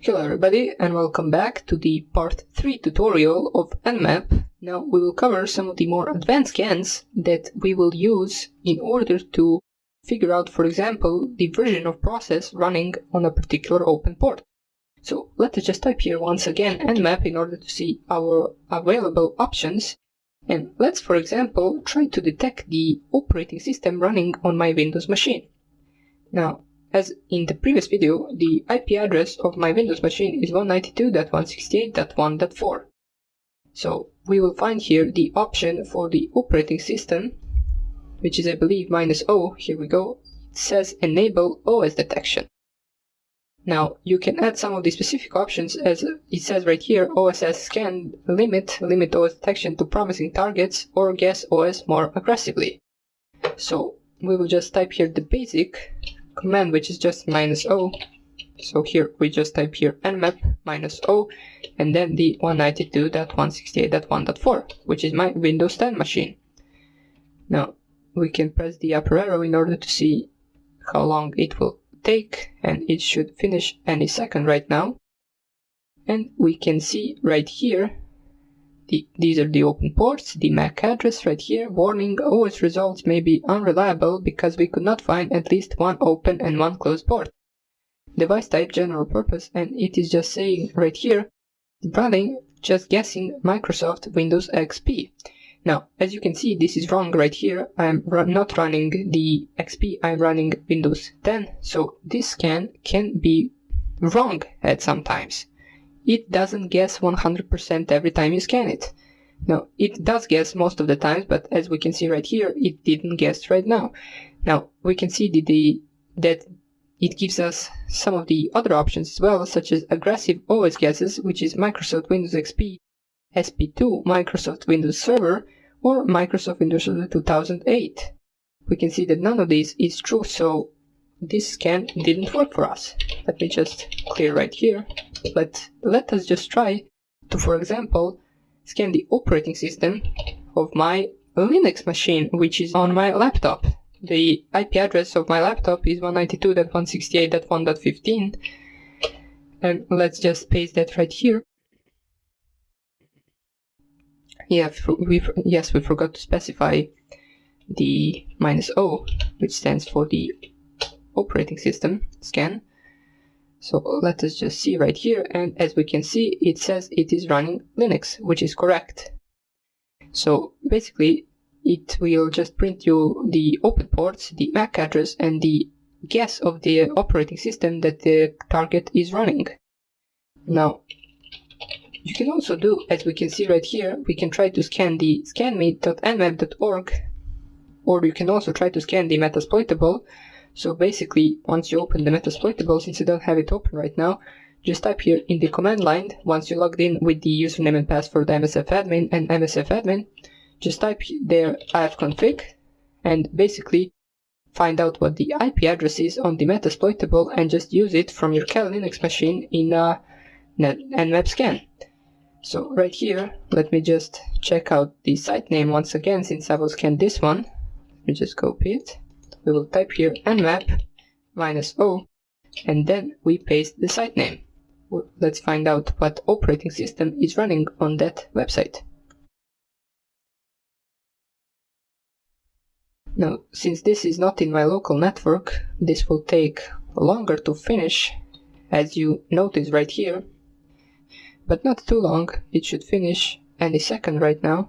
Hello everybody and welcome back to the part 3 tutorial of Nmap. Now we will cover some of the more advanced scans that we will use in order to figure out, for example, the version of process running on a particular open port. So let us just type here once again Nmap in order to see our available options, and let's, for example, try to detect the operating system running on my Windows machine. Now, as in the previous video, the IP address of my Windows machine is 192.168.1.4. So we will find here the option for the operating system, which is, I believe, -O. Here we go. It says enable OS detection. Now you can add some of the specific options, as it says right here, OSS scan limit OS detection to promising targets, or guess OS more aggressively. So we will just type here the basic command, which is just -O. So here we just type here nmap -O and then the 192.168.1.4, which is my Windows 10 machine. Now we can press the upper arrow in order to see how long it will take, and it should finish any second right now. And we can see right here, these are the open ports, the MAC address right here, warning, OS results may be unreliable because we could not find at least one open and one closed port. Device type general purpose, and it is just saying right here, running, just guessing, Microsoft Windows XP. Now, as you can see, this is wrong right here. I'm not running the XP, I'm running Windows 10, so this scan can be wrong at some times. It doesn't guess 100% every time you scan it. Now, it does guess most of the times, but as we can see right here, it didn't guess right now. Now, we can see that it gives us some of the other options as well, such as aggressive OS guesses, which is Microsoft Windows XP, SP2, Microsoft Windows Server, or Microsoft Windows Server 2008. We can see that none of these is true, so this scan didn't work for us. Let me just clear right here. But let us just try to, for example, scan the operating system of my Linux machine, which is on my laptop. The IP address of my laptop is 192.168.1.15, and let's just paste that right here. Yes, we forgot to specify the -O, which stands for the operating system scan. So let us just see right here, and as we can see, it says it is running Linux, which is correct. So basically, it will just print you the open ports, the MAC address, and the guess of the operating system that the target is running. Now, you can also do, as we can see right here, we can try to scan the scanme.nmap.org, or you can also try to scan the Metasploitable. So basically, once you open the Metasploitable, since I don't have it open right now, just type here in the command line, once you logged in with the username and password msfadmin and msfadmin, just type there ifconfig, and basically find out what the IP address is on the Metasploitable and just use it from your Kali Linux machine in a Nmap scan. So right here, let me just check out the site name once again, since I will scan this one. Let me just copy it. We will type here nmap -O, and then we paste the site name. Let's find out what operating system is running on that website. Now, since this is not in my local network, this will take longer to finish, as you notice right here, but not too long. It should finish any second right now.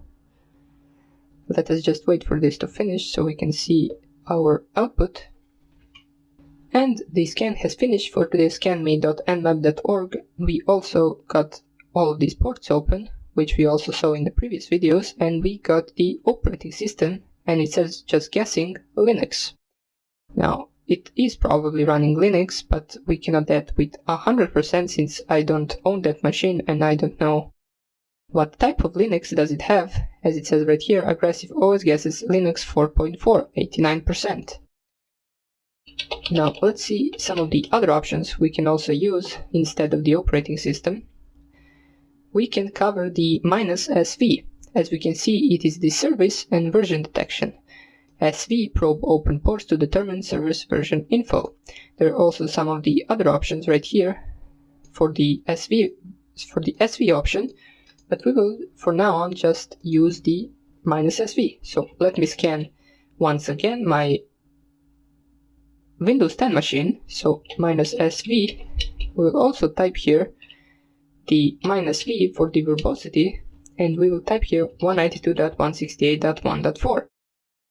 Let us just wait for this to finish so we can see our output. And the scan has finished for the scanme.nmap.org. We also got all of these ports open, which we also saw in the previous videos, and we got the operating system, and it says just guessing Linux. Now, it is probably running Linux, but we cannot do that with 100% since I don't own that machine and I don't know what type of Linux does it have. As it says right here, aggressive OS guesses Linux 4.4, 89%. Now let's see some of the other options we can also use instead of the operating system. We can cover the -SV. As we can see, it is the service and version detection. SV probe open ports to determine service version info. There are also some of the other options right here. for the SV option, but we will for now on just use the -SV. So let me scan once again my Windows 10 machine. So -SV, we will also type here the -V for the verbosity, and we will type here 192.168.1.4,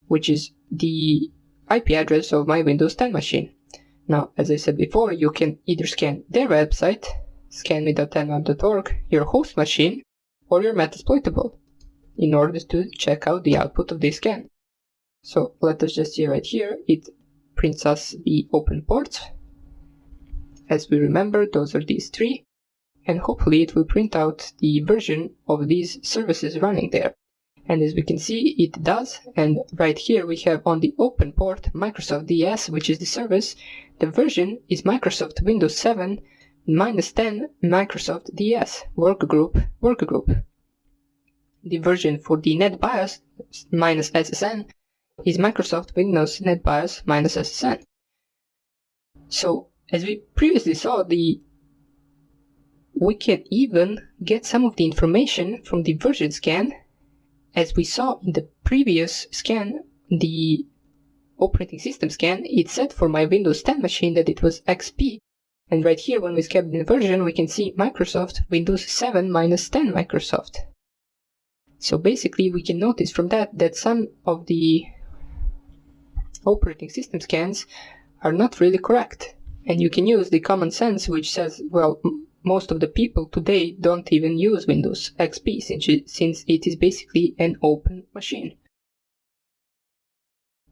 which is the IP address of my Windows 10 machine. Now, as I said before, you can either scan their website, scanme.nmap.org, your host machine, or your Metasploitable, in order to check out the output of this scan. So let us just see right here, it prints us the open ports. As we remember, those are these three, and hopefully it will print out the version of these services running there. And as we can see, it does, and right here we have on the open port Microsoft DS, which is the service. The version is Microsoft Windows 7 -10 Microsoft DS workgroup. The version for the NetBIOS -SSN is Microsoft Windows NetBIOS -SSN. So as we previously saw, we can even get some of the information from the version scan. As we saw in the previous scan, the operating system scan, it said for my Windows 10 machine that it was XP. And right here, when we scan the version, we can see Microsoft Windows 7 -10 Microsoft. So basically, we can notice from that some of the operating system scans are not really correct. And you can use the common sense, which says, well, most of the people today don't even use Windows XP since it is basically an open machine.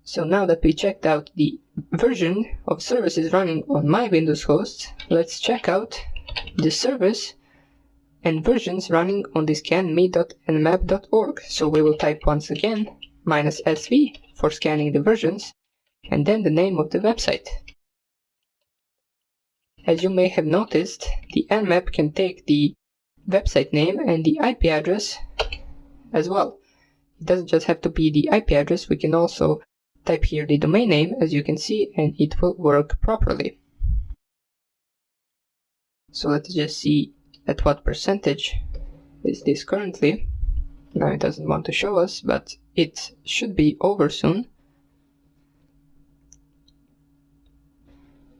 So now that we checked out the version of services running on my Windows host, let's check out the service and versions running on the scanme.nmap.org. So we will type once again -SV for scanning the versions, and then the name of the website. As you may have noticed, the Nmap can take the website name and the IP address as well. It doesn't just have to be the IP address, we can also type here the domain name, as you can see, and it will work properly. So let's just see at what percentage is this currently. Now it doesn't want to show us, but it should be over soon.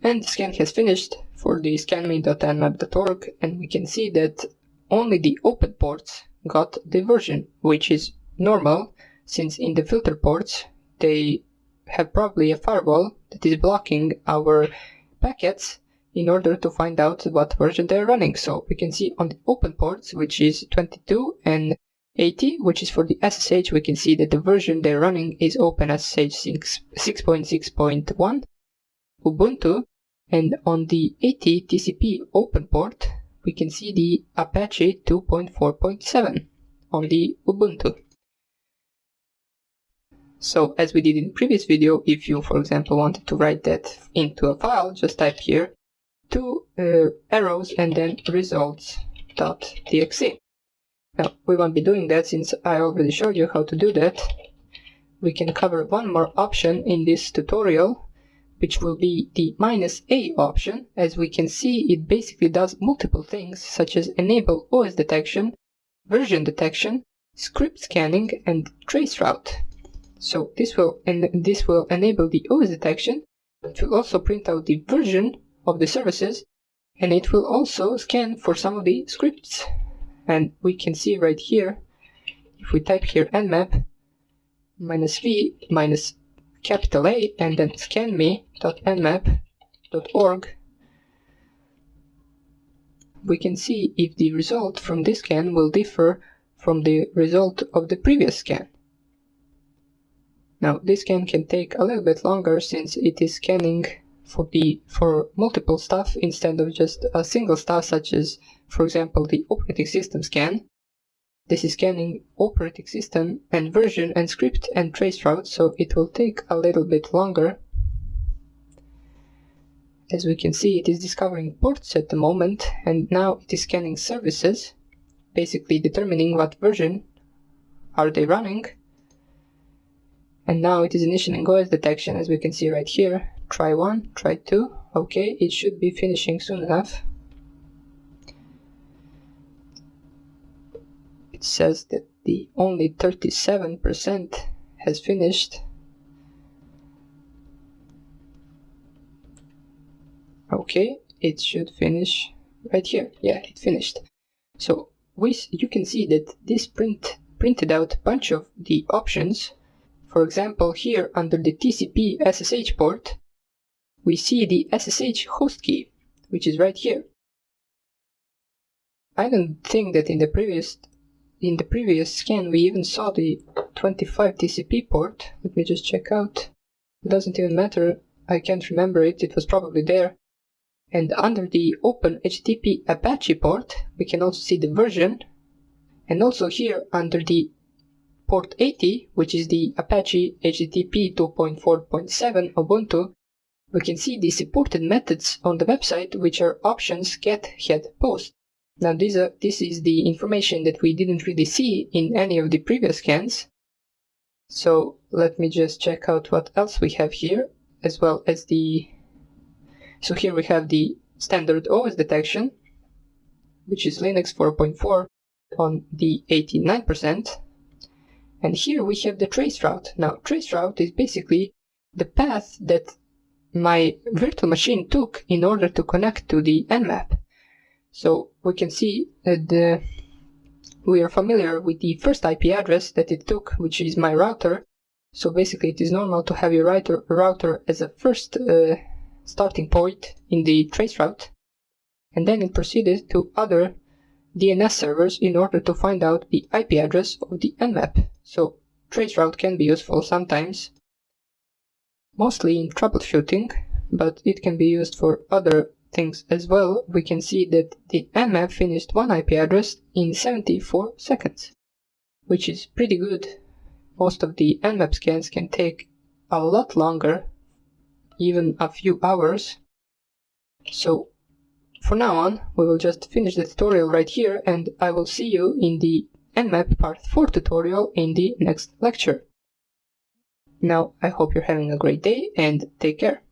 And the scan has finished for the scanme.nmap.org, and we can see that only the open ports got the version, which is normal, since in the filter ports they have probably a firewall that is blocking our packets in order to find out what version they're running. So we can see on the open ports, which is 22 and 80, which is for the SSH, we can see that the version they're running is OpenSSH 6.6.1 Ubuntu, and on the 80 TCP open port, we can see the Apache 2.4.7 on the Ubuntu. So as we did in the previous video, if you, for example, wanted to write that into a file, just type here 2 arrows and then results.txt. Now, we won't be doing that since I already showed you how to do that. We can cover one more option in this tutorial, which will be the -A option. As we can see, it basically does multiple things, such as enable OS detection, version detection, script scanning, and traceroute. So this will enable the OS detection. It will also print out the version of the services, and it will also scan for some of the scripts. And we can see right here, if we type here nmap -v -A and then scanme.nmap.org, we can see if the result from this scan will differ from the result of the previous scan. Now, this scan can take a little bit longer since it is scanning for multiple stuff instead of just a single stuff, such as, for example, the operating system scan. This is scanning operating system and version and script and traceroute, so it will take a little bit longer. As we can see, it is discovering ports at the moment, and now it is scanning services, basically determining what version are they running. And now it is initiating OS detection, as we can see right here. Try 1, try 2. Okay, it should be finishing soon enough. says that the only 37% has finished. Okay, it should finish right here. Yeah, it finished. So you can see that this printed out a bunch of the options. For example, here under the TCP SSH port, we see the SSH host key, which is right here. I don't think that in the previous scan we even saw the 25 TCP port. Let me just check out. It doesn't even matter. I can't remember it. It was probably there. And under the Open HTTP Apache port, we can also see the version. And also here under the port 80, which is the Apache HTTP 2.4.7 Ubuntu, we can see the supported methods on the website, which are options, get, head, post. Now this is the information that we didn't really see in any of the previous scans. So let me just check out what else we have here, as well as so here we have the standard OS detection, which is Linux 4.4 on the 89%. And here we have the traceroute. Now traceroute is basically the path that my virtual machine took in order to connect to the Nmap. So we can see that we are familiar with the first IP address that it took, which is my router. So basically it is normal to have your router as a first starting point in the traceroute. And then it proceeded to other DNS servers in order to find out the IP address of the Nmap. So traceroute can be useful sometimes, mostly in troubleshooting, but it can be used for other things as well. We can see that the Nmap finished one IP address in 74 seconds, which is pretty good. Most of the Nmap scans can take a lot longer, even a few hours. So for now on, we will just finish the tutorial right here, and I will see you in the Nmap part 4 tutorial in the next lecture. Now, I hope you're having a great day and take care.